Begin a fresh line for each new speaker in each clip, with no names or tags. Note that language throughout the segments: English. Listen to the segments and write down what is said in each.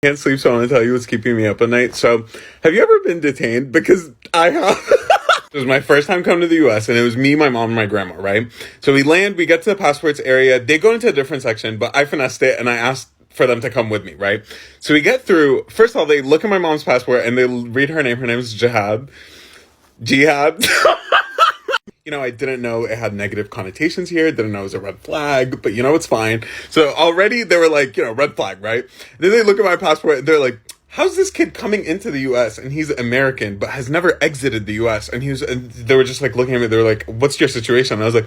Can't sleep, so I want to tell you what's keeping me up at night. So, have you ever been detained? Because I have. It was my first time coming to the US, and it was me, my mom, and my grandma, right? So we land, we get to the passports area. They go into a different section, but I finessed it, and I asked for them to come with me, right? So we get through. First of all, they look at my mom's passport, and they read her name. Her name is Jihad. Jihad. I didn't know it had negative connotations here. Didn't know it was a red flag, but it's fine. So already they were like, red flag, right? Then they look at my passport and they're like, how's this kid coming into the US and he's American, but has never exited the US? And they were just like looking at me. They were like, what's your situation? And I was like,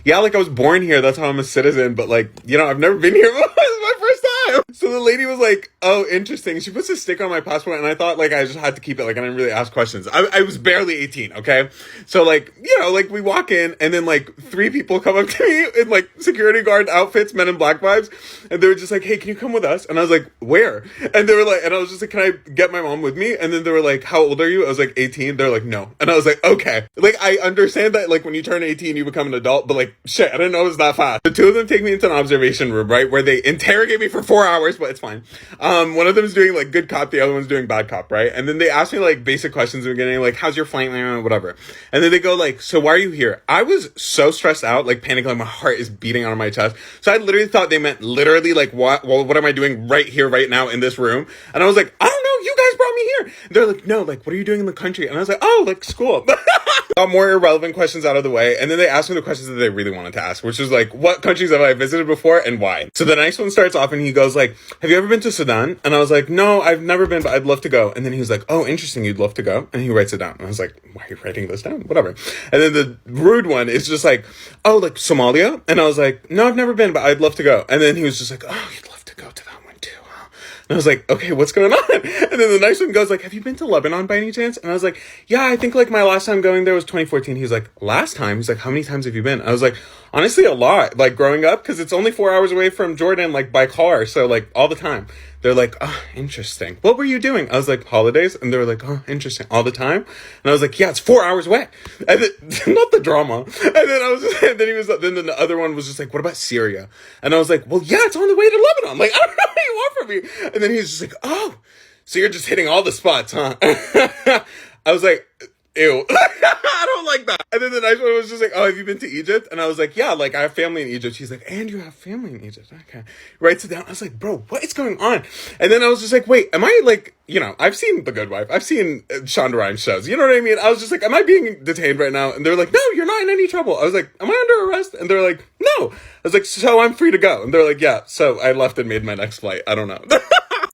yeah, like I was born here. That's how I'm a citizen. But like, I've never been here. This is my first time. So the lady was like, oh, interesting. She puts a sticker on my passport and I thought like I just had to keep it. Like I didn't really ask questions. I was barely 18. Okay. So like, like we walk in and then like 3 people come up to me in like security guard outfits, Men in Black vibes. And they were just like, hey, can you come with us? And I was like, where? And they were like, and I was just like, can I get my mom with me? And then they were like, how old are you? I was like, 18. They're like, no. And I was like, okay. Like, I understand that, like, when you turn 18, you become an adult, but like, shit, I didn't know it was that fast. The 2 of them take me into an observation room, right? Where they interrogate me for 4 hours, but it's fine. One of them is doing like good cop, the other one's doing bad cop, right? And then they ask me like basic questions in the beginning, like, how's your flight, whatever. And then they go like, so why are you here? I was so stressed out, like panicking, like my heart is beating out of my chest. So I literally thought they meant literally like, what am I doing right here, right now in this room? And I was like, I don't know, you guys brought me here. They're like, no, like, what are you doing in the country? And I was like, oh, like school. Got more irrelevant questions out of the way. And then they asked me the questions that they really wanted to ask, which is like, what countries have I visited before and why? So the next one starts off and he goes like, have you ever been to Sudan? And I was like, no, I've never been, but I'd love to go. And then he was like, oh, interesting, you'd love to go? And he writes it down. And I was like, why are you writing this down? Whatever. And then the rude one is just like, oh, like Somalia? And I was like, no, I've never been, but I'd love to go. And then he was just like, oh, you'd love to go to that one too, huh? And I was like, okay, what's going on? And then the next one goes like, have you been to Lebanon by any chance? And I was like, yeah, I think like my last time going there was 2014. He was like, last time? He's like, how many times have you been? I was like, honestly, a lot, like growing up, because it's only 4 hours away from Jordan, like by car. So like all the time. They're like, oh, interesting. What were you doing? I was like, holidays. And they were like, oh, interesting. All the time? And I was like, yeah, it's 4 hours away. And then, not the drama. And then then the other one was just like, what about Syria? And I was like, well, yeah, it's on the way to Lebanon. Like, I don't know what you want from me. And then he was just like, oh, so you're just hitting all the spots, huh? I was like, ew. I don't like that. And then the next one was just like, oh, have you been to Egypt? And I was like, yeah, like I have family in Egypt. She's like, and you have family in Egypt. Okay. Writes it down. I was like, bro, what is going on? And then I was just like, wait, am I like, I've seen The Good Wife. I've seen Shonda Rhimes shows. You know what I mean? I was just like, am I being detained right now? And they're like, no, you're not in any trouble. I was like, am I under arrest? And they're like, no. I was like, so I'm free to go. And they're like, yeah. So I left and made my next flight. I don't know.